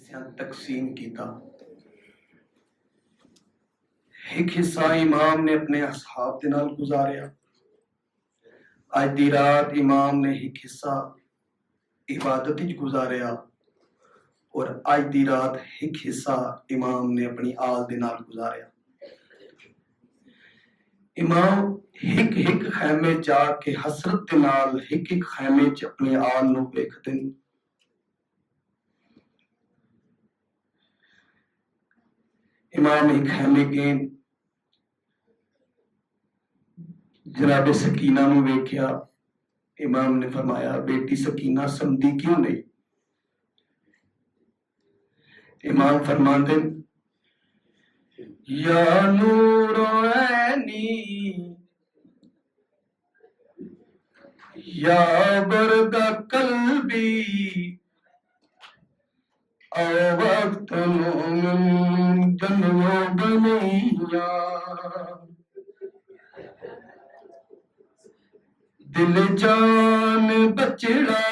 حصہ تقسیم کیتا. ایک حصہ امام نے اپنے اصحاب دے نال گزاریا. اج دی رات امام نے ایک حصہ عبادت وچ گزاریا اور اج دی رات ایک حصہ امام نے اپنی آل دے نال گزاریا. امام ایک ایک خیمے جا کے حسرت دے نال ایک ایک خیمے چ اپنی آل نو ویکھدے نے. امام ایک خیمے گئے، جناب سکینہ نو ویکھیا. امام نے فرمایا بیٹی سکینہ سمدی کیوں نہیں؟ امام فرماندے یا نور عینی یا برد قلبی او وقت مومن جنو بنیا دل جان بچڑا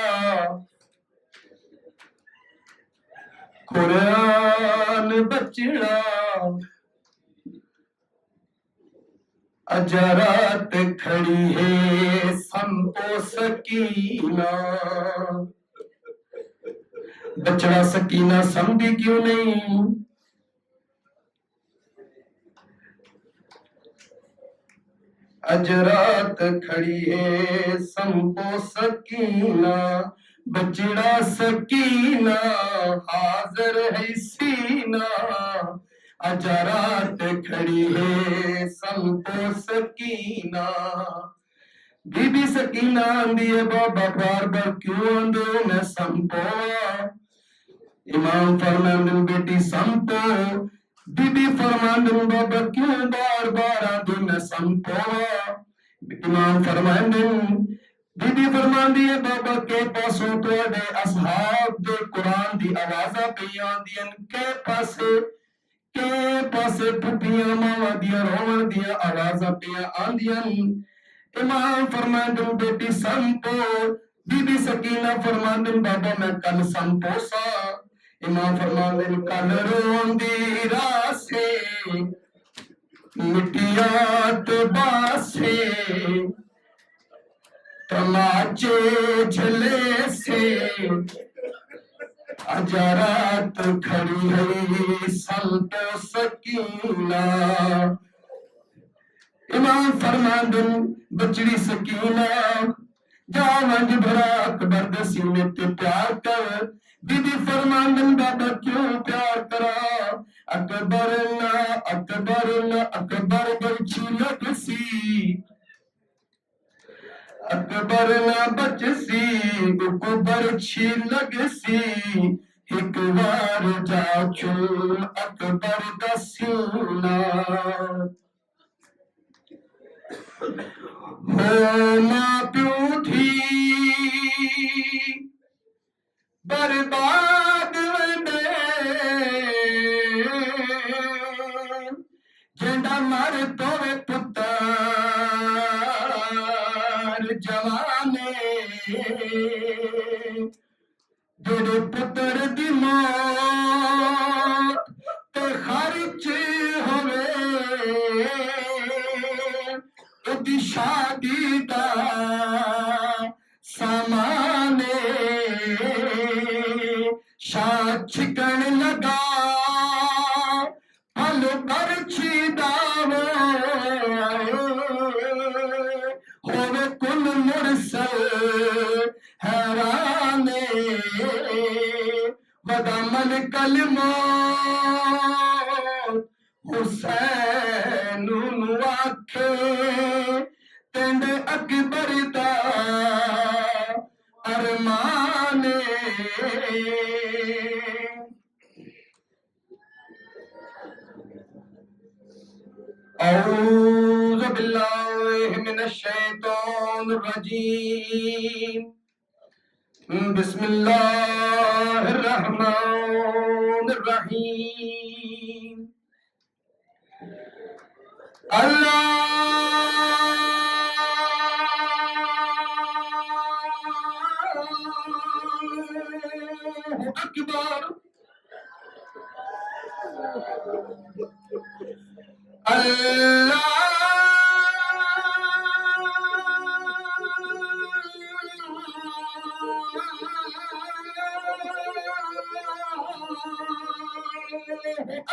قرآن بچڑا اجرات کھڑی ہے سمپو سکینہ. بچڑا سکینہ سمجھی کیوں نہیں؟ اجرات کھڑی ہے سمپو سکینہ. بچڑا سکینہ حاضر ہے سینہ. اجرات کھڑی ہے سمپو سکینہ. بی بی سکینہ آندی ہے بابا بار بار کیوں آندے میں سمپوا. امام فرماندن بیٹی سمپو. بی بی فرماندن بابا کیوں بار بار آندے میں سمپوا. امام فرماندن بی بی فرماندی ہے بابا کے پاسوں توڑے اصحاب دے قرآن دی آوازہ پہ آندین کے پاسے پھپیاں ماما دیا رومن دیا آوازہ پہ آندین. امام فرماندن بیٹی سمپو. بی بی سکینہ فرماندن بابا میں کل سمپو سا. امام فرماندن کل رون دی راسے مٹیات باسے تماچے جھلے سے اجرات کھڑی ہے سمپو سکینہ. امام فرماندن بچڑی سکینہ جا ونج بھرا اکبر دے سینے تے پیار کر. بی بی فرماندن بابا کیوں پیار کرا؟ اکبر بچی لگ سی. اکبر نہ بچ سی اکبر چھی لگ سی. ایک بار جا چون اکبر دا سینہ. ماں پیو تھی برباد وندے جنڈا مر پوے پتر جوانے. جڑے پتر دی موت تے خرچ ہوئے دی شادی دا سامانے. شاہ چھکن لگا پھل برچھی داوے ہوئے کل مرسل حیرانے. ودا من کلمات حسین نو آکھے تینڈ اکبر دا ارمانے. اعوذ باللہ من الشیطان الرجیم. بسم اللہ الرحمن الرحیم. اللہ اکبر. اللہ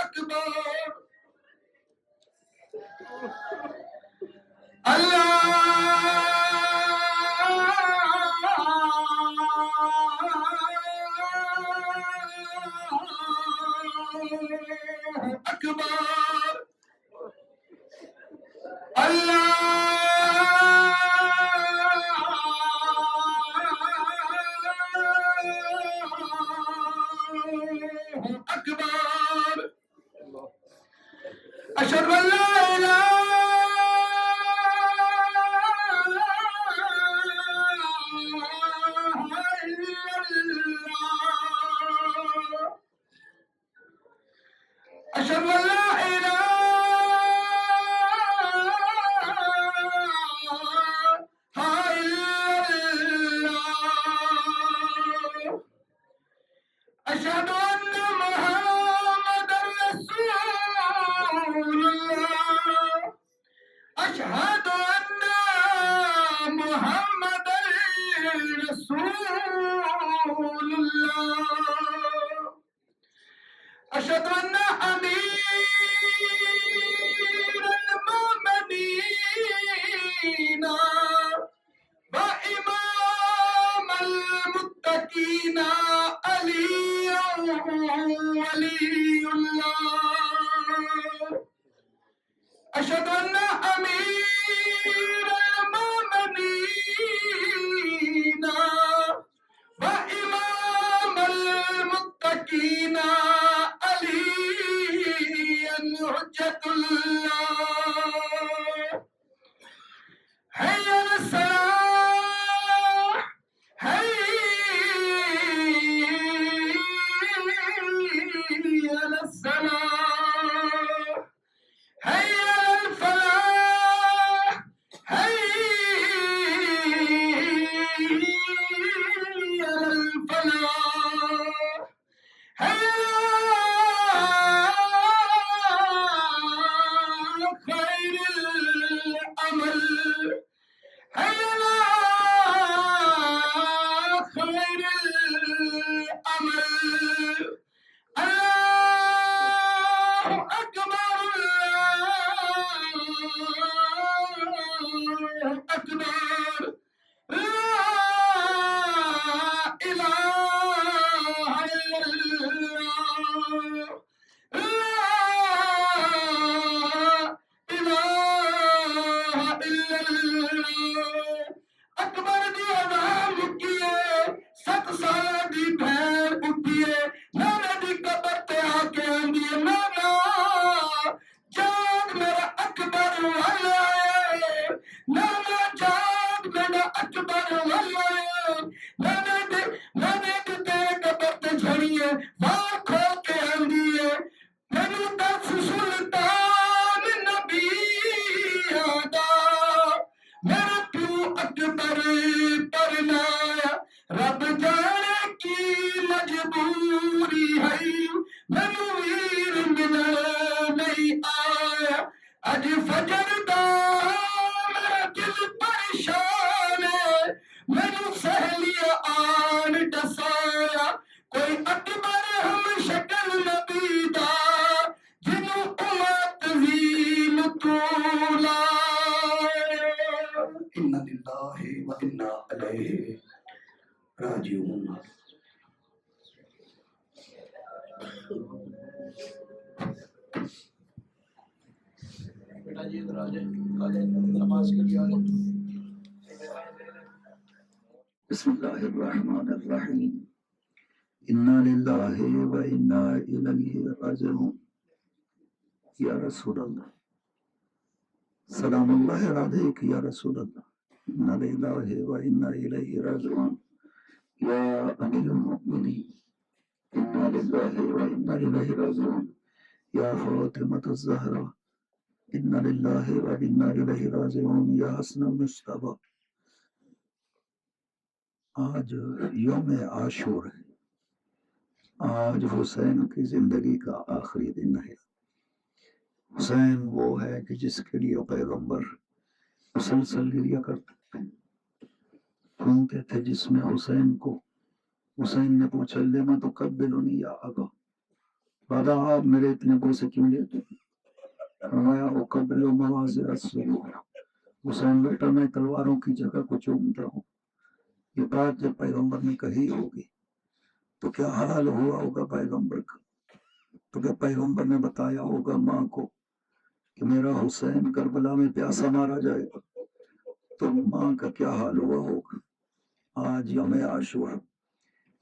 اکبر اللہ اکبر اللہ اکبر اشہد ان لا الہ الا اللہ اشہد ان لا الہ أشهد أن محمد رسول الله أشهد أن محمد رسول الله أشهد أن أمير المؤمنين وإمام المتقين علي ولي الله أشهد أن أمير المؤمنين وإمام المتقين عليا حجة الله حي على الصلاة حي على الصلاة حي على الفلاح حي على الفلاح حي على خير الأمل حي على خير الأمل الله أكبر الله أكبر لا إله إلا الله لا إله إلا الله اکبر دی اذان مکیے 7 سال دی بھین اٹھیے نانا دی قبر تے آ کے آندی نانا جاگ میرا اکبر والا نانا جاگ میرا اکبر والا نانا دی تیرے قبر تے جھڑیے وار کھول کے آندی مینوں دس سلطان نبی آدا میرا پیو اکبر پرنایا رب جانے کی مجبوری ہے مینوں ویر ملن نہیں آیا اج فجر دا میرا دل پریشان ہے مینوں سہیلی آن ڈسایا کوئی اکبر ہم شکل نبی دا جنوں امت وین تولا اِنَّ لِلَّهِ وَإِنَّا إِلَيْهِ راجعون بیٹا جی ادھر آ جائیں نماز کے لیے آ جائیں بسم اللہ الرحمن الرحیم انا للہ و انا الیہ راجعون یا رسول اللہ سلام اللہ علیک یا رسول اللہ انا للہ و انا الیہ راجعون یا امیر المؤمنین انا للہ و انا الیہ راجعون یا فاطمۃ الزہرا انا للہ و انا الیہ راجعون یا حسن المصطفیٰ. آج یوم عاشور ہے. آج حسین کی زندگی کا آخری دن ہے. حسین وہ ہے کہ جس کے لیے پیغمبر مسلسل گریا کرتے تھے، سنتے تھے، جس میں حسین نے پوچھا لما تقبلنی یا ابا، دادا آپ میرے اتنے بوسے کیوں لیتے ہیں؟ فرمایا اقبل مواضع السیوف، حسین بیٹا میں تلواروں کی جگہ کو چومتا ہوں۔ یہ بات جب پیغمبر نے کہی ہوگی تو کیا حال ہوا ہوگا پیغمبر کا؟ تو کیا پیغمبر نے بتایا ہوگا ماں کو کہ میرا حسین کربلا میں پیاسا مارا جائے گا، تو ماں کا کیا حال ہوا ہوگا؟ آج یوم عاشورا،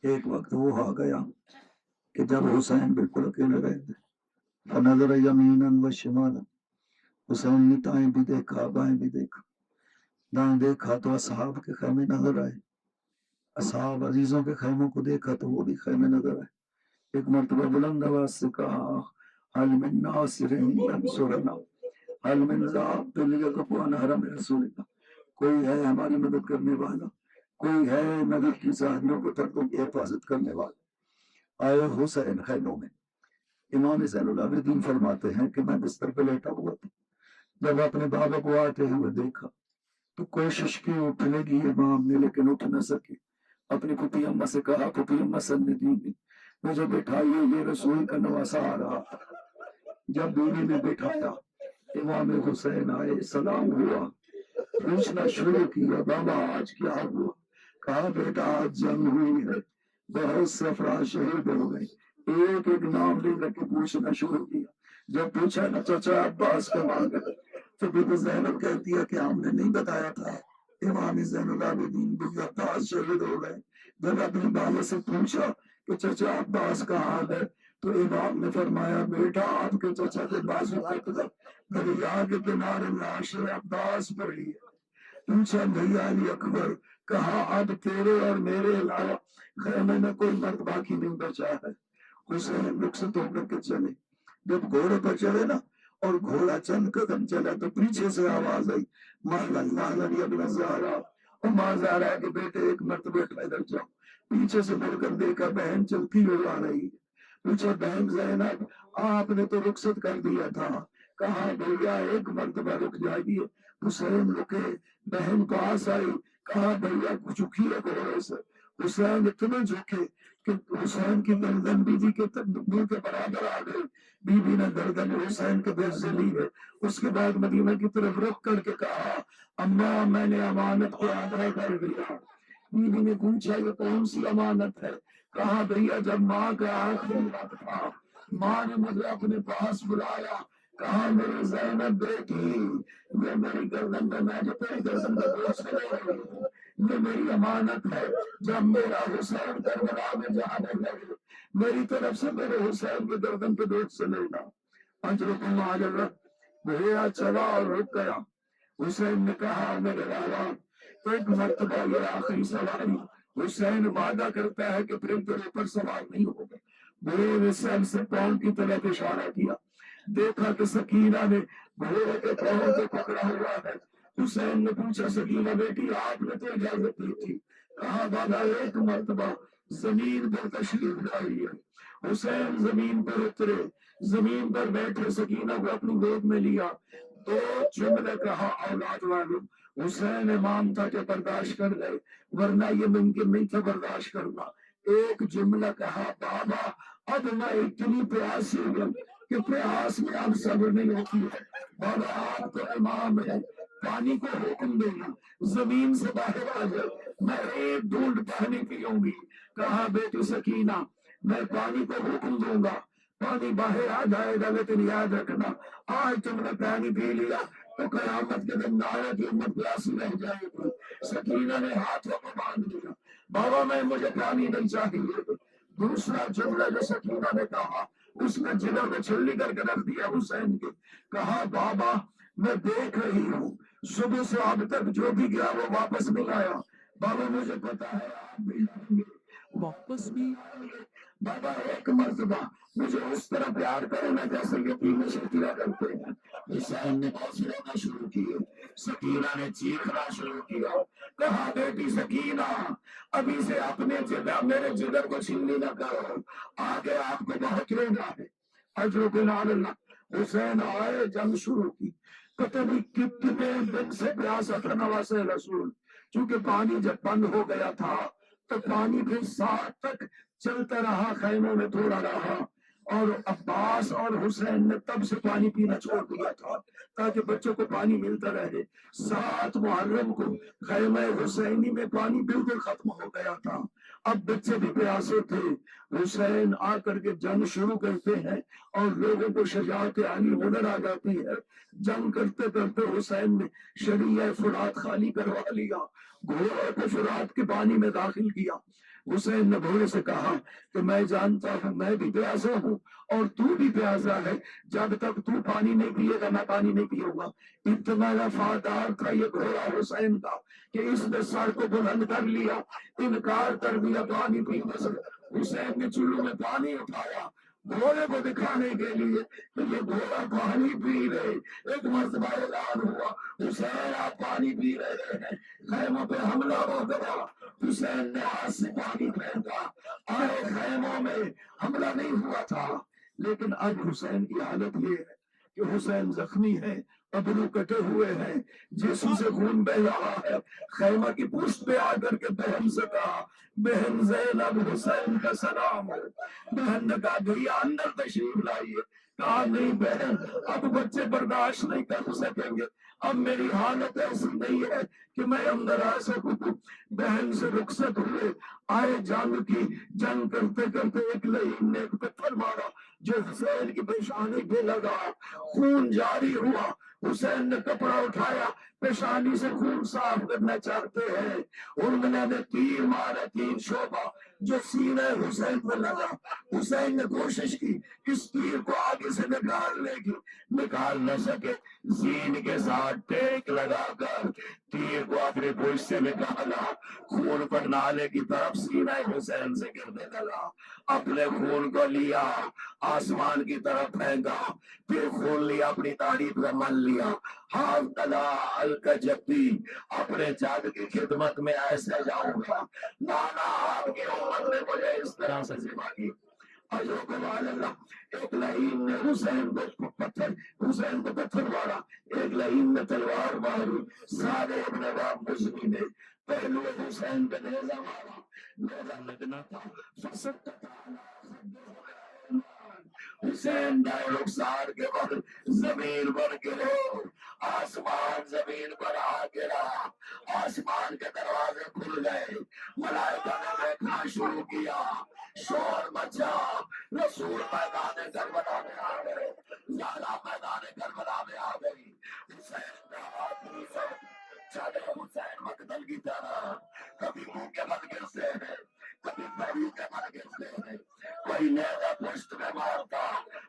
ایک وقت وہ آ گیا کہ جب حسین بالکل اکیلے رہے تھے، فنظر یمینا و شمالا، حسین نے دائیں بھی دیکھا بائیں بھی دیکھا، دائیں دیکھا تو اصحاب کے خیمے نظر آئے، اصحاب عزیزوں کے خیموں کو دیکھا تو وہ بھی خیمے نظر آئے۔ ایک مرتبہ بلند آواز سے کہا حل من ناصر ینصرنا، حل من ذاب یکف عن حرم رسول اللہ، کوئی ہے ہماری مدد کرنے والا، کوئی ہے مدد کی ساحلوں کو ترکوں کی حفاظت کرنے والا۔ آئے حسین خیموں میں۔ امام زین العابدین فرماتے ہیں کہ میں بستر پہ لیٹا ہوا تھا، جب اپنے بابا کو آتے ہوئے دیکھا تو کوشش کی اٹھنے کی امام نے، لیکن اٹھ نہ سکی۔ اپنی پھوپھی اماں سے کہا پھوپھی اماں سنتی نے مجھے بٹھائیے، یہ رسول کا نواسا آ رہا تھا۔ جب بیوی نے بٹھایا، امام حسین آئے، سلام ہوا، پوچھنا شروع کیا بابا آج کیا ہوا؟ کہا بیٹا آج جنگ ہوئی ہے، بہت سے افراد شہید ہو گئے۔ ایک ایک نام لے کر کے پوچھنا شروع کیا۔ جب پوچھا نا چچا عباس کا مانگا تو بیٹا زینب کہتی ہے کہ ہم نے نہیں بتایا تھا امام زین العابدین بھی عباس شہید ہو گئے۔ جب اپنے بابا سے پوچھا کہ چچا عباس کا حال ہے تو امام نے فرمایا بیٹا آپ کے چچا کے بازو کی طرف دریا کے کنارے لاش عباس پڑی ہے۔ پوچھا بھیا علی اکبر، کہا اب تیرے اور میرے علاوہ خیمے میں کوئی مرد باقی نہیں بچا ہے۔ حسین رخصت ہو کر کے چلے، جب گھوڑے پر چڑھے نا اور گھوڑا چند قدم چلا تو پیچھے سے آواز آئی ماں زہرا کے بیٹے ایک مرتبہ ادھر جاؤ۔ پیچھے سے مڑ کر دیکھا بہن چلتی ہوئی آ رہی ہے۔ پوچھا بہن زینب آپ نے تو رخصت کر دیا تھا، کہا بھیا ایک مرتبہ رک جائیے۔ حسین رکے، بہن پاس آئی، کہا بھیا جھکی ہے گھوڑے سے۔ حسین اتنے جھکے کہ حسین کی گردن بی بی کے منہ کے برابر آ گئی۔ بی بی نے گردن حسین کے بیچ سے لی ہے۔ اس کے بعد مدینہ کی طرف رخ کر کے کہا اماں میں نے امانت کو ادا کر دیا۔ بی بی نے پوچھا یہ کون سی امانت ہے؟ کہا بھیا جب ماں کا آخری وقت تھا ماں نے مجھے اپنے پاس بلایا، کہا میری زینب بیٹی یہ میری گردن میں میں جو تیری گردن میں گوشت لے رہی ہوں یہ میری امانت ہے۔ جب میرا حسین کربلا میں جانے لگے میری طرف سے میرے حسین کے گردن پہ گوشت سے لینا۔ اجرکم علی بھیا چلا اور رک گیا۔ حسین نے کہا میرے بابا ایک مرتبہ یہ آخری سواری، حسین وعدہ کرتا ہے کہ پھر تیرے اوپر سوار نہیں ہوگا۔ گھوڑے نے سر سے پاؤں کی طرف اشارہ کیا، دیکھا کہ سکینہ نے گھوڑے کے پاؤں کو پکڑا ہوا ہے۔ حسین نے پوچھا سکینہ بیٹی آپ نے تو اجازت دی تھی؟ کہا بابا ایک مرتبہ زمین پر تشریف لائی ہے۔ حسین زمین پر اترے، زمین پر بیٹھے سکینہ کو اپنی گود میں لیا، دو جملے کہا اولاد والوں۔ حسین امام تھا کہ برداشت کر گئے ورنہ یہ ممکن نہیں تھا برداشت کرنا۔ ایک جملہ کہا بابا اب میں اتنی پیاسی ہوں کہ پیاس میں اب صبر نہیں ہوتی ہے۔ بابا آپ تو امام ہے، پانی کو حکم دینا زمین سے باہر آ جائے، میں ایک ڈونڈ پانی پیوں گی۔ کہا بیٹی سکینہ میں پانی کو حکم دوں گا، پانی باہر آ جائے گا، لیکن یاد رکھنا آج تم نے پانی پی لیا تو قیامت کے دن نارے کی امت پیاسی رہ جائے گی۔ سکینہ نے ہاتھوں کو باندھ دیا، بابا میں مجھے پانی نہیں چاہیے۔ دوسرا جملہ جو سکینہ نے کہا اس نے جلد میں چھلی کر کے رکھ دیا حسین کے، کہا بابا میں دیکھ رہی ہوں صبح سے اب تک جو بھی گیا وہ واپس نہیں آیا، بابا مجھے پتا ہے آپ بھی آئیں گے، واپس بھی آئیں گے۔ بابا ایک مرتبہ مجھے اس طرح پیار کرنا جیسے یتیم سے کیا کرتے ہیں۔ حسین نے بہت رونا شروع کیے، سکینہ نے چیخنا شروع کیا، کہا بیٹی سکینہ ابھی سے اپنے جگر میرے جگر کو چھلنی نہ کرو، آگے آپ کو بہت رونا ہے۔ اجرکم علی اللہ۔ حسین آئے، جنگ شروع کی، پتہ نہیں کتنے دن سے پیاسا تھا نواز رسول، چونکہ پانی جب بند ہو گیا تھا تو پانی بھی ساتھ تک چلتا رہا، خیموں میں تھوڑا رہا، اور عباس اور حسین نے تب سے پانی پینا چھوڑ دیا تھا تاکہ بچوں کو پانی ملتا رہے۔ 7 محرم کو خیمہ حسینی میں پانی بالکل ختم ہو گیا تھا، اب بچے بھی پیاسے تھے۔ حسین آ کر کے جنگ شروع کرتے ہیں اور لوگوں کو شجاعت علی ہنر آ جاتی ہے۔ جنگ کرتے کرتے حسین نے شریعہ فرات خالی کروا لیا، گھوڑے کو فرات کے پانی میں داخل کیا۔ حسین نے گھوڑے سے کہا کہ میں جانتا ہوں میں بھی پیاسا ہوں اور تو بھی پیاسا ہے، جب تک تو پانی نہیں پیے گا میں پانی نہیں پیوں گا۔ اتنا وفادار تھا یہ گھوڑا حسین کا کہ اس نے سر کو بلند کر لیا، انکار کر دیا پانی پینے سے۔ حسین نے چولہے میں پانی اٹھایا گھوڑے کو دکھانے کے لیے کہ یہ گھوڑا پانی پی رہے۔ ایک مرتبہ اعلان ہوا، حسین آپ پانی پی رہے ہیں، خیموں پہ حملہ ہو گیا۔ حسین نے ہاتھ سے پانی پھینکا، آئے خیموں میں حملہ نہیں ہوا تھا، لیکن اب حسین کی حالت یہ ہے کہ حسین زخمی ہے، ابرو کٹے ہوئے ہیں، جسم سے خون بہ رہا ہے۔ خیمہ کی پشت پہ آ کر کے بہن سے کہا، بہن زینب حسین کا سلام ہو۔ بہن نے کہا بھیا اندر تشریف لائیے۔ کہا نہیں بہن، اب بچے برداشت نہیں کر سکیں گے، اب میری حالت ایسی نہیں ہے کہ میں اندر آ سکوں۔ بہن سے رخصت ہوئے، آئے جنگ کی۔ جنگ کرتے کرتے ایک لعین نے ایک پتھر مارا جو حسین کی پیشانی پہ لگا، خون جاری ہوا۔ حسین نے کپڑا اٹھایا، پیشانی سے خون صاف کرنا چاہتے ہیں، انہوں نے تیر مارا، 3 شعبہ جو سینہ حسین پر لگا۔ حسین نے کوشش کی اس تیر کو آگے سے نکالنے کی، نکال نہ سکے، زین کے ساتھ ٹیک لگا کر تیر کو اپنے پوش سے نکالا، خون پر نالے کی طرف سینہ حسین سے گرنے لگا، اپنے خون کو لیا آسمان کی طرف پھینکا، پھر خون لیا اپنی داڑھی پہ مل لیا۔ حافظہ الکجبی اپنے چاند کی خدمت میں ایسے جاؤں گا، نانا آپ کی امت نے مجھے اس طرح سے سما کی۔ ایک لعین نے حسین کو پتھر مارا، ایک لعین نے تلوار ماری، سارے ابن باب مجھنی نے پہلو حسین پہ نیزہ مارا، نیزہ لگنا تھا، حسین نے رخسار کے بعد زمین پر گرے، آسمان زمین پر آ گرا، آسمان کے دروازے کھل گئے، ملائکہ نے دیکھنا شروع کیا، شور مچا، رسول میدان کربلا میں آ گئے، زہرا میدان کربلا میں آ گئی۔ حسین نے آدمی سے چلے حسین مقتل کی طرح، کبھی منہ کے بل گرتے ہیں، کبھی پیروں کے بل گرتے ہیں، کوئی نیزہ پشت میں مارتا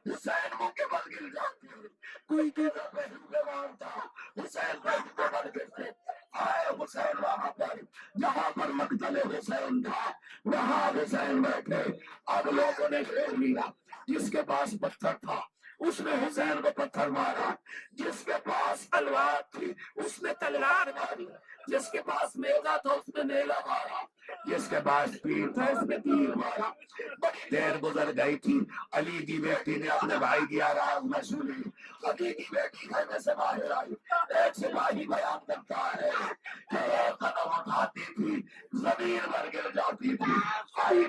حسین منہ کے بل گر جاتے، کوئی نیزہ پیروں کے مارتا حسین پیروں کے بل گرتے۔ آئے حسین وہاں پر جہاں پر مقتل حسین تھا وہاں حسین بیٹھے، اب لوگوں نے گھیر لیا، جس کے پاس پتھر تھا اس نے حسین کو پتھر مارا، جس کے پاس تلوار تھی اس نے تلوار ماری، جس کے پاس نیزہ تھا اس نے نیزہ مارا، جس کے پاس تیر تھا اس نے تیر مارا۔ بڑی دیر گزر گئی تھی، علی کی بیٹی نے اپنے بھائی کی آواز نہ سنی، علی کی بیٹی گھر میں سے باہر آئی، ایک سپاہی بیان کرتا ہے کہ ایک قدم اٹھاتی تھی زمین پر گر جاتی تھی، آئی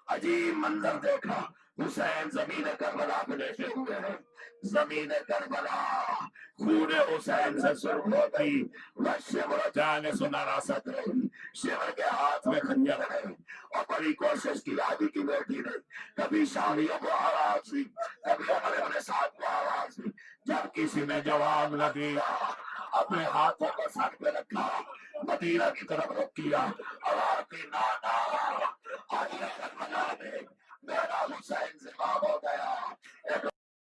عجیب منظر دیکھا، حسین زمین کربلا پہ لیٹے ہوئے ہیں، زمین کربلا خون حسین سے سرخ ہو گئی، شمر جانے سنا راست رہی، شمر کے ہاتھ میں خنجر ہے، اور بڑی کوشش کی علی کی بیٹی نے، کبھی شامیوں کو آواز دی، کبھی ہمارے اپنے ساتھ کو آواز دی، جب کسی نے جواب نہ دیا اپنے ہاتھوں کو سر پہ رکھا، مدینہ کی طرف رخ کیا، آواز دی نانا آج کربلا میں میرا حسین